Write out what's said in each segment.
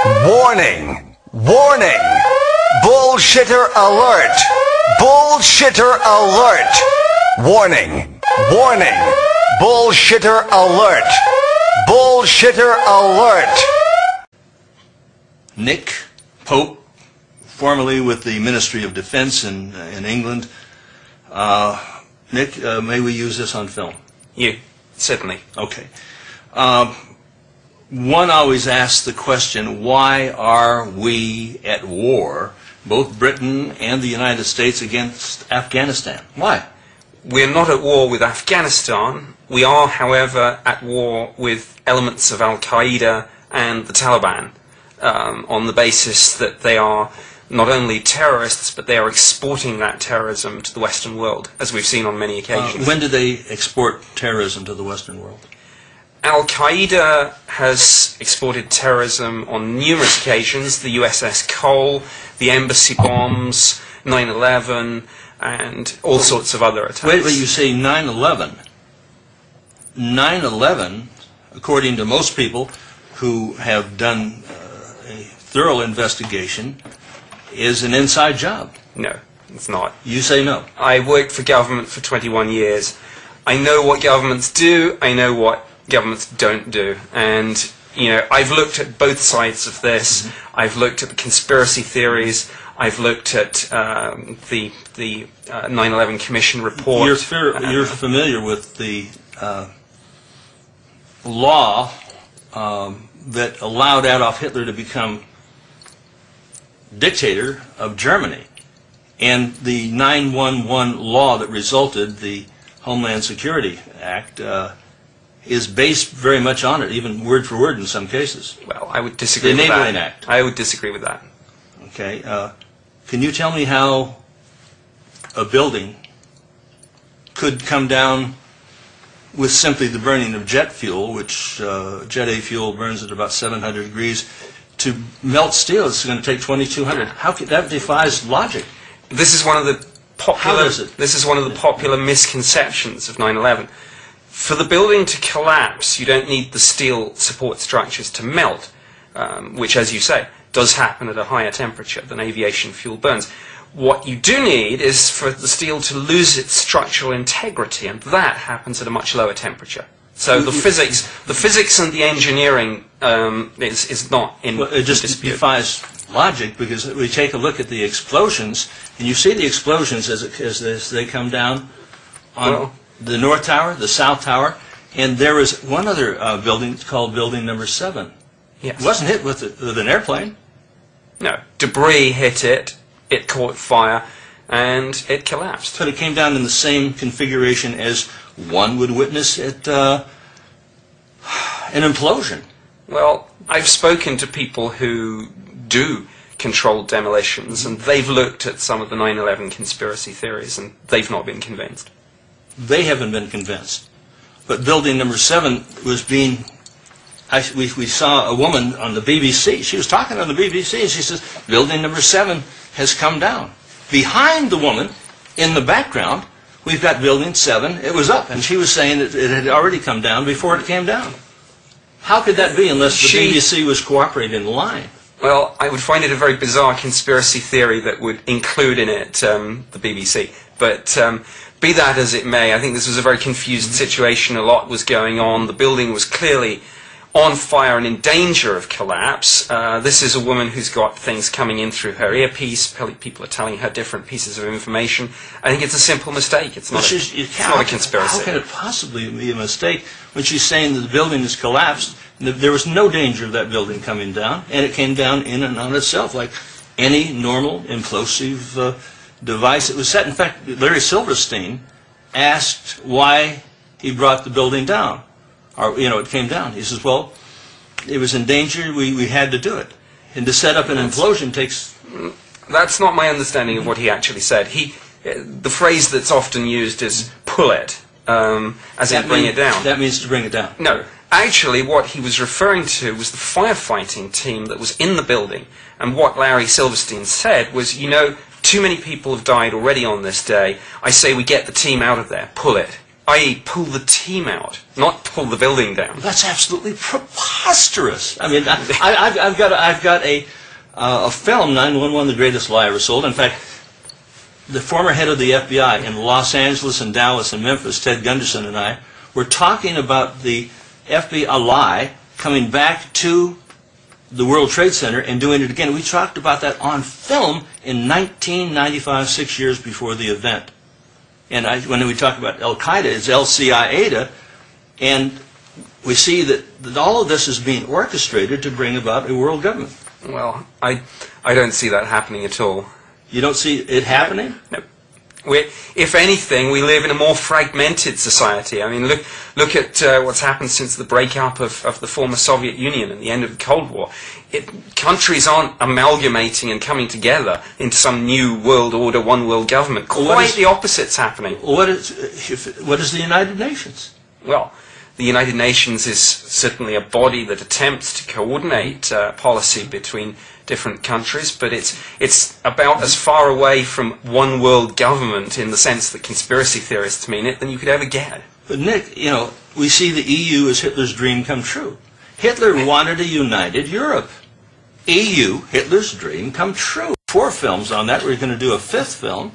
Warning! Warning! Bullshitter alert! Bullshitter alert! Warning! Warning! Bullshitter alert! Bullshitter alert! Nick Pope, formerly with the Ministry of Defense in England. Nick, may we use this on film? Certainly. Okay. One always asks the question, why are we at war, both Britain and the United States, against Afghanistan? Why? We're not at war with Afghanistan. We are, however, at war with elements of Al-Qaeda and the Taliban, on the basis that they are not only terrorists, but they are exporting that terrorism to the Western world, as we've seen on many occasions. When did they export terrorism to the Western world? Al-Qaeda has exported terrorism on numerous occasions, the USS Cole, the embassy bombs, 9/11, and all sorts of other attacks. Wait, you say 9/11. 9/11, according to most people who have done a thorough investigation, is an inside job. No, it's not. You say no. I worked for government for 21 years. I know what governments do, I know what governments don't do, and I've looked at both sides of this. I've looked at the conspiracy theories. I've looked at the 9/11 Commission report. You're familiar with the law that allowed Adolf Hitler to become dictator of Germany, and the 9/11 law that resulted, the Homeland Security Act, is based very much on it, even word for word in some cases. Well, I would disagree with that. The Enabling Act. I would disagree with that. Okay. Can you tell me how a building could come down with simply the burning of jet fuel, which Jet A fuel burns at about 700 degrees, to melt steel? It's going to take 2,200. How could that defies logic? This is one of the popular. How is it? This is one of the popular misconceptions of 9/11. For the building to collapse, you don't need the steel support structures to melt, which, as you say, does happen at a higher temperature than aviation fuel burns. What you do need is for the steel to lose its structural integrity, and that happens at a much lower temperature. So the physics and the engineering is not in dispute. It just defies logic, because we take a look at the explosions, and you see the explosions as they come down on the North Tower, the South Tower, and there was one other building called Building Number 7. Yes. It wasn't hit with an airplane. No. Debris hit it, it caught fire, and it collapsed. But it came down in the same configuration as one would witness at an implosion. Well, I've spoken to people who do controlled demolitions, and they've looked at some of the 9/11 conspiracy theories, and they've not been convinced. They haven't been convinced. But Building Number 7 was being... We saw a woman on the BBC. She was talking on the BBC, and she says, Building Number 7 has come down. Behind the woman, in the background, we've got Building 7. It was up, and she was saying that it had already come down before it came down. How could that be unless the BBC was cooperating in line? Well, I would find it a very bizarre conspiracy theory that would include in it the BBC. But be that as it may, I think this was a very confused situation. A lot was going on. The building was clearly on fire and in danger of collapse. This is a woman who's got things coming in through her earpiece. People are telling her different pieces of information. I think it's a simple mistake. It's not a conspiracy. How can it possibly be a mistake when she's saying that the building has collapsed? There was no danger of that building coming down, and it came down in and on itself like any normal implosive device. It was set. In fact, Larry Silverstein asked why he brought the building down. Or, it came down. He says, well, it was in danger, we had to do it. And to set up an implosion takes... That's not my understanding of what he actually said. The phrase that's often used is pull it, as in bring it down. That means to bring it down. No. Actually, what he was referring to was the firefighting team that was in the building. And what Larry Silverstein said was, too many people have died already on this day. I say we get the team out of there, pull it. i.e. pull the team out, not pull the building down. That's absolutely preposterous. I mean, I've got a film, 911, The Greatest Lie Ever Sold. In fact, the former head of the FBI in Los Angeles and Dallas and Memphis, Ted Gunderson, and I were talking about the FBI lie coming back to the World Trade Center and doing it again. We talked about that on film in 1995, 6 years before the event. And when we talk about Al-Qaeda, it's El-Qaeda, and we see that all of this is being orchestrated to bring about a world government. Well, I don't see that happening at all. You don't see it happening? No. If anything, we live in a more fragmented society. I mean, look at what's happened since the breakup of the former Soviet Union and the end of the Cold War. Countries aren't amalgamating and coming together into some new world order, one world government. Quite the opposite's happening. What is the United Nations? Well, the United Nations is certainly a body that attempts to coordinate policy between different countries, but it's about as far away from one world government in the sense that conspiracy theorists mean it than you could ever get. But Nick, you know, we see the EU as Hitler's dream come true. Hitler wanted a united Europe. EU, Hitler's dream come true. 4 films on that. We're going to do a 5th film.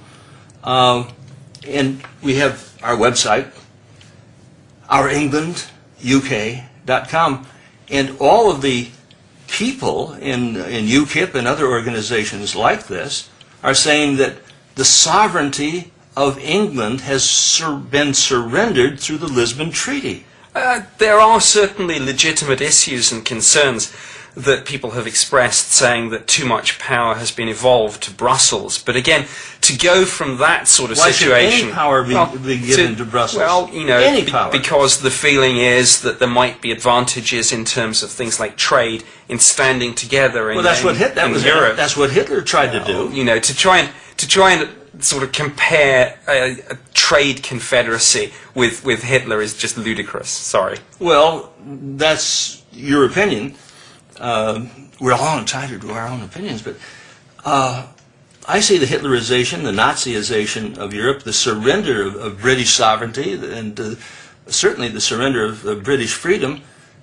And we have our website, ourenglanduk.com, and all of the people in UKIP and other organizations like this are saying that the sovereignty of England has been surrendered through the Lisbon Treaty. There are certainly legitimate issues and concerns that people have expressed, saying that too much power has been evolved to Brussels. But again, to go from that sort of situation... Why should any power be given to Brussels? Well, you know, any power. Because the feeling is that there might be advantages in terms of things like trade in standing together in, Europe. That's what Hitler tried to do. You know, to try and sort of compare a trade confederacy with Hitler is just ludicrous. Sorry. Well, that's your opinion. We're all entitled to our own opinions, but I see the Hitlerization, the Nazization of Europe, the surrender of British sovereignty, and certainly the surrender of British freedom.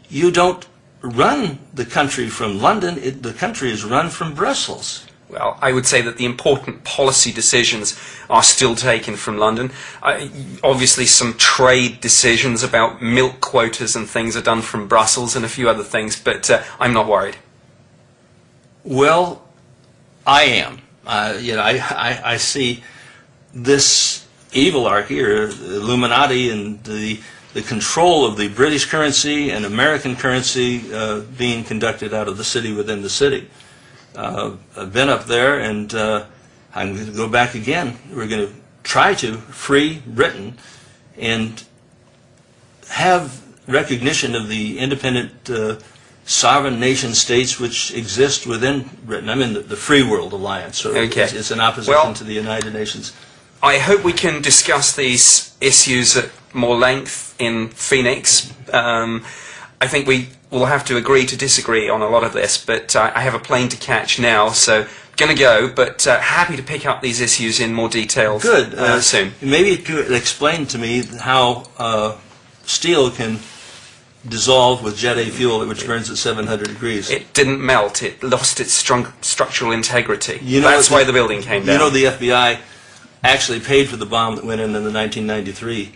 You don't run the country from London, the country is run from Brussels. Well, I would say that the important policy decisions are still taken from London. Obviously, some trade decisions about milk quotas and things are done from Brussels and a few other things, but I'm not worried. Well, I am. You know, I see this evil arc here, Illuminati, and the control of the British currency and American currency being conducted out of the city within the city. I've been up there, and I'm going to go back again. We're going to try to free Britain and have recognition of the independent sovereign nation states which exist within Britain. I'm in the Free World Alliance, so okay. It's an opposition to the United Nations. I hope we can discuss these issues at more length in Phoenix. I think we will have to agree to disagree on a lot of this, but I have a plane to catch now, so going to go, but happy to pick up these issues in more detail soon. Maybe you could explain to me how steel can dissolve with Jet A fuel, which burns at 700 degrees. It didn't melt. It lost its structural integrity. That's why the building came down. You know the FBI actually paid for the bomb that went in the 1993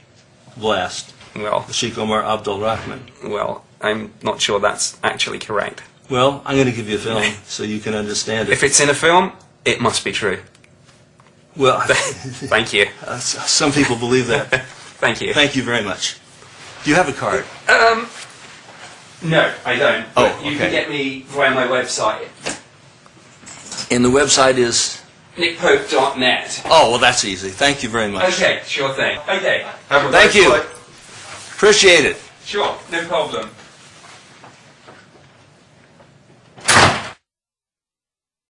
blast. Well, Sheikh Omar Abdul Rahman. Well, I'm not sure that's actually correct. Well, I'm going to give you a film so you can understand it. If it's in a film, it must be true. Well, thank you. Some people believe that. Thank you. Thank you very much. Do you have a card? No, I don't. Oh, You can get me via my website. And the website is? nickpope.net. Oh, well, that's easy. Thank you very much. Okay, sure thing. Okay. Thank you. Appreciate it. Sure, no problem.